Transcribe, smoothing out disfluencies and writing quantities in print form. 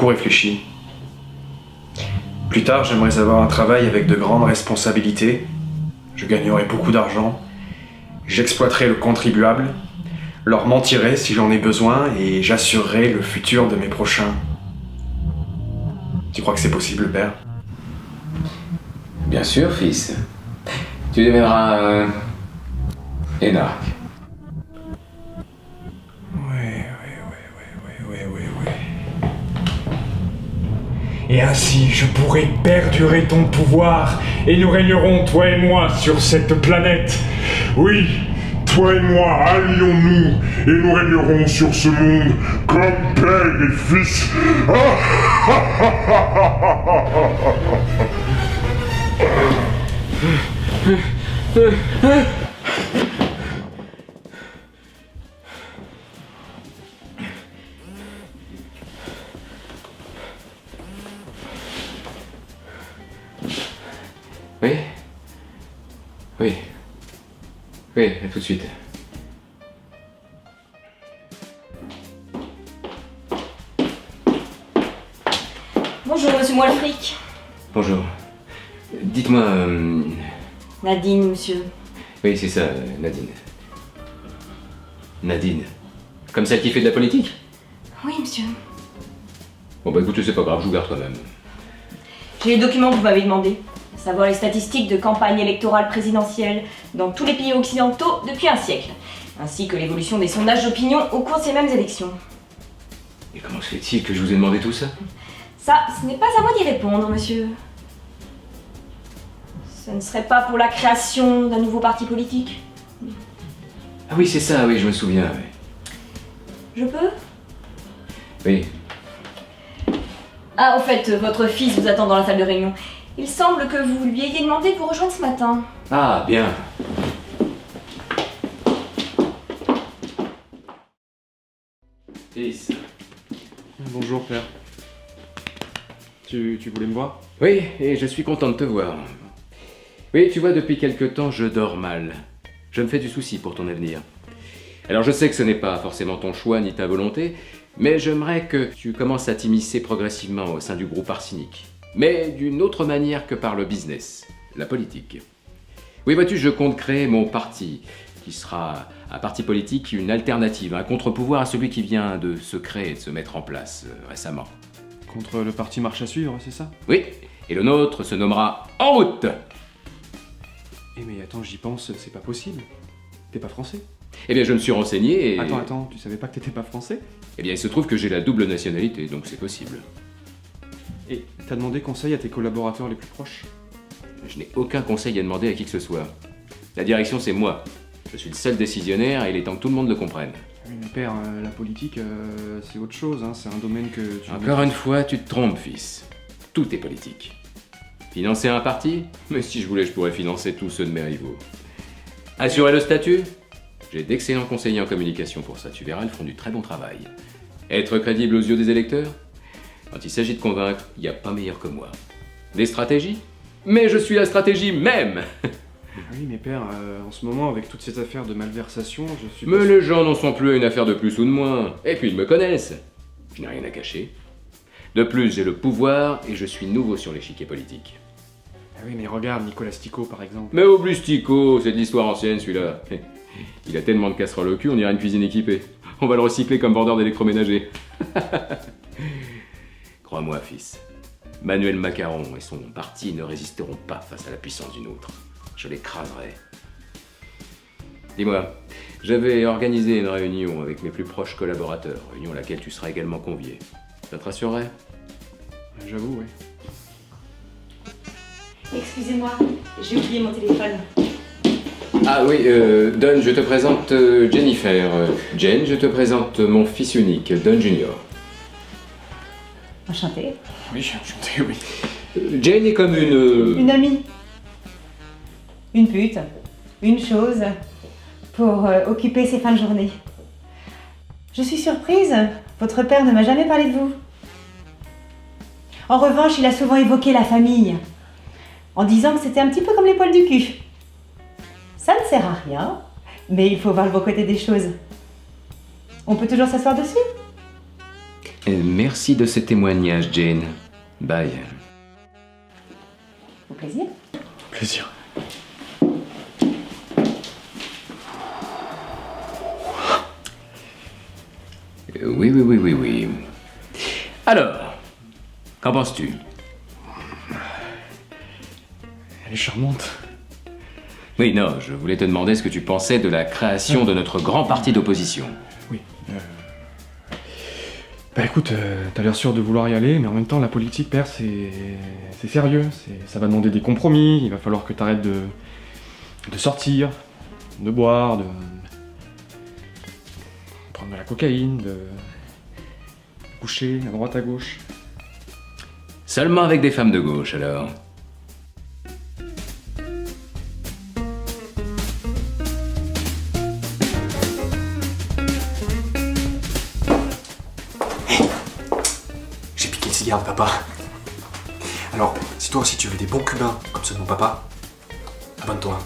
beaucoup réfléchi. Plus tard, j'aimerais avoir un travail avec de grandes responsabilités. Je gagnerais beaucoup d'argent. J'exploiterais le contribuable, leur mentirais si j'en ai besoin et j'assurerais le futur de mes prochains. Tu crois que c'est possible, père? Bien sûr, fils. Tu deviendras un énarque. Ouais. Et ainsi, je pourrai perdurer ton pouvoir, et nous régnerons, toi et moi, sur cette planète. Oui, toi et moi, allions-nous et nous régnerons sur ce monde comme père et fils. Oui? Oui. Oui, à tout de suite. Bonjour, monsieur Moilfric. Bonjour. Dites-moi... Nadine, monsieur. Oui, c'est ça, Nadine. Nadine. Comme celle qui fait de la politique? Oui, monsieur. Bon bah écoutez, c'est pas grave, je vous garde quand même. J'ai les documents que vous m'avez demandé, à savoir les statistiques de campagne électorale présidentielle dans tous les pays occidentaux depuis un siècle, ainsi que l'évolution des sondages d'opinion au cours de ces mêmes élections. Et comment se fait-il que je vous ai demandé tout ça? Ça, ce n'est pas à moi d'y répondre, monsieur. Ce ne serait pas pour la création d'un nouveau parti politique? Ah oui, c'est ça, oui, je me souviens, oui. Je peux? Oui. Ah, au fait, votre fils vous attend dans la salle de réunion. Il semble que vous lui ayez demandé de vous rejoindre ce matin. Ah, bien. Fils. Bonjour, père. Tu voulais me voir? Oui, et je suis content de te voir. Oui, tu vois, depuis quelque temps, je dors mal. Je me fais du souci pour ton avenir. Alors je sais que ce n'est pas forcément ton choix ni ta volonté, mais j'aimerais que tu commences à t'immiscer progressivement au sein du groupe Arsenic. Mais d'une autre manière que par le business, la politique. Oui, vois-tu, je compte créer mon parti, qui sera un parti politique, une alternative, un contre-pouvoir à celui qui vient de se créer et de se mettre en place récemment. Contre le parti Marche à suivre, c'est ça? Oui, et le nôtre se nommera En route. Eh mais attends, j'y pense, c'est pas possible. T'es pas français? Eh bien, je me suis renseigné et... Attends, tu savais pas que t'étais pas français? Eh bien, il se trouve que j'ai la double nationalité, donc c'est possible. Et t'as demandé conseil à tes collaborateurs les plus proches? Je n'ai aucun conseil à demander à qui que ce soit. La direction, c'est moi. Je suis le seul décisionnaire et il est temps que tout le monde le comprenne. Oui, mais père, la politique, c'est autre chose, hein. C'est un domaine que tu... Encore une fois, tu te trompes, fils. Tout est politique. Financer un parti? Mais si je voulais, je pourrais financer tous ceux de mes rivaux. Assurer le statut? J'ai d'excellents conseillers en communication pour ça, tu verras, ils font du très bon travail. Être crédible aux yeux des électeurs? Quand il s'agit de convaincre, il n'y a pas meilleur que moi. Des stratégies? Mais je suis la stratégie même! Oui, mais père, en ce moment, avec toute cette affaire de malversation, je suis... Mais les gens n'en sont plus à une affaire de plus ou de moins. Et puis ils me connaissent. Je n'ai rien à cacher. De plus, j'ai le pouvoir et je suis nouveau sur l'échiquier politique. Ah oui, mais regarde, Nicolas Stico, par exemple. Mais oublie Stico, c'est de l'histoire ancienne celui-là. Il a tellement de casseroles au cul, on dirait une cuisine équipée. On va le recycler comme vendeur d'électroménager. Crois-moi, fils. Manuel Macaron et son parti ne résisteront pas face à la puissance d'une autre. Je l'écraserai. Dis-moi, j'avais organisé une réunion avec mes plus proches collaborateurs, réunion à laquelle tu seras également convié. Ça te rassurerait? J'avoue, oui. Excusez-moi, j'ai oublié mon téléphone. Ah oui, Don, je te présente Jennifer. Jen, je te présente mon fils unique, Don Junior. Enchantée. Oui, enchanté, oui. Jane est comme une... Une amie. Une pute. Une chose. Pour occuper ses fins de journée. Je suis surprise. Votre père ne m'a jamais parlé de vous. En revanche, il a souvent évoqué la famille. En disant que c'était un petit peu comme les poils du cul. Ça ne sert à rien, mais il faut voir le beau côté des choses. On peut toujours s'asseoir dessus? Merci de ce témoignage, Jane. Bye. Au plaisir. Plaisir. Oui. Alors, qu'en penses-tu? Elle est charmante. Oui, non, je voulais te demander ce que tu pensais de la création de notre grand parti d'opposition. Oui. Bah écoute, t'as l'air sûr de vouloir y aller, mais en même temps, la politique, père, c'est sérieux. Ça va demander des compromis, il va falloir que t'arrêtes de sortir, de boire, de prendre de la cocaïne, de coucher à droite à gauche. Seulement avec des femmes de gauche, alors. J'ai piqué le cigare de papa. Alors, si toi aussi tu veux des bons cubains comme ceux de mon papa, abonne-toi.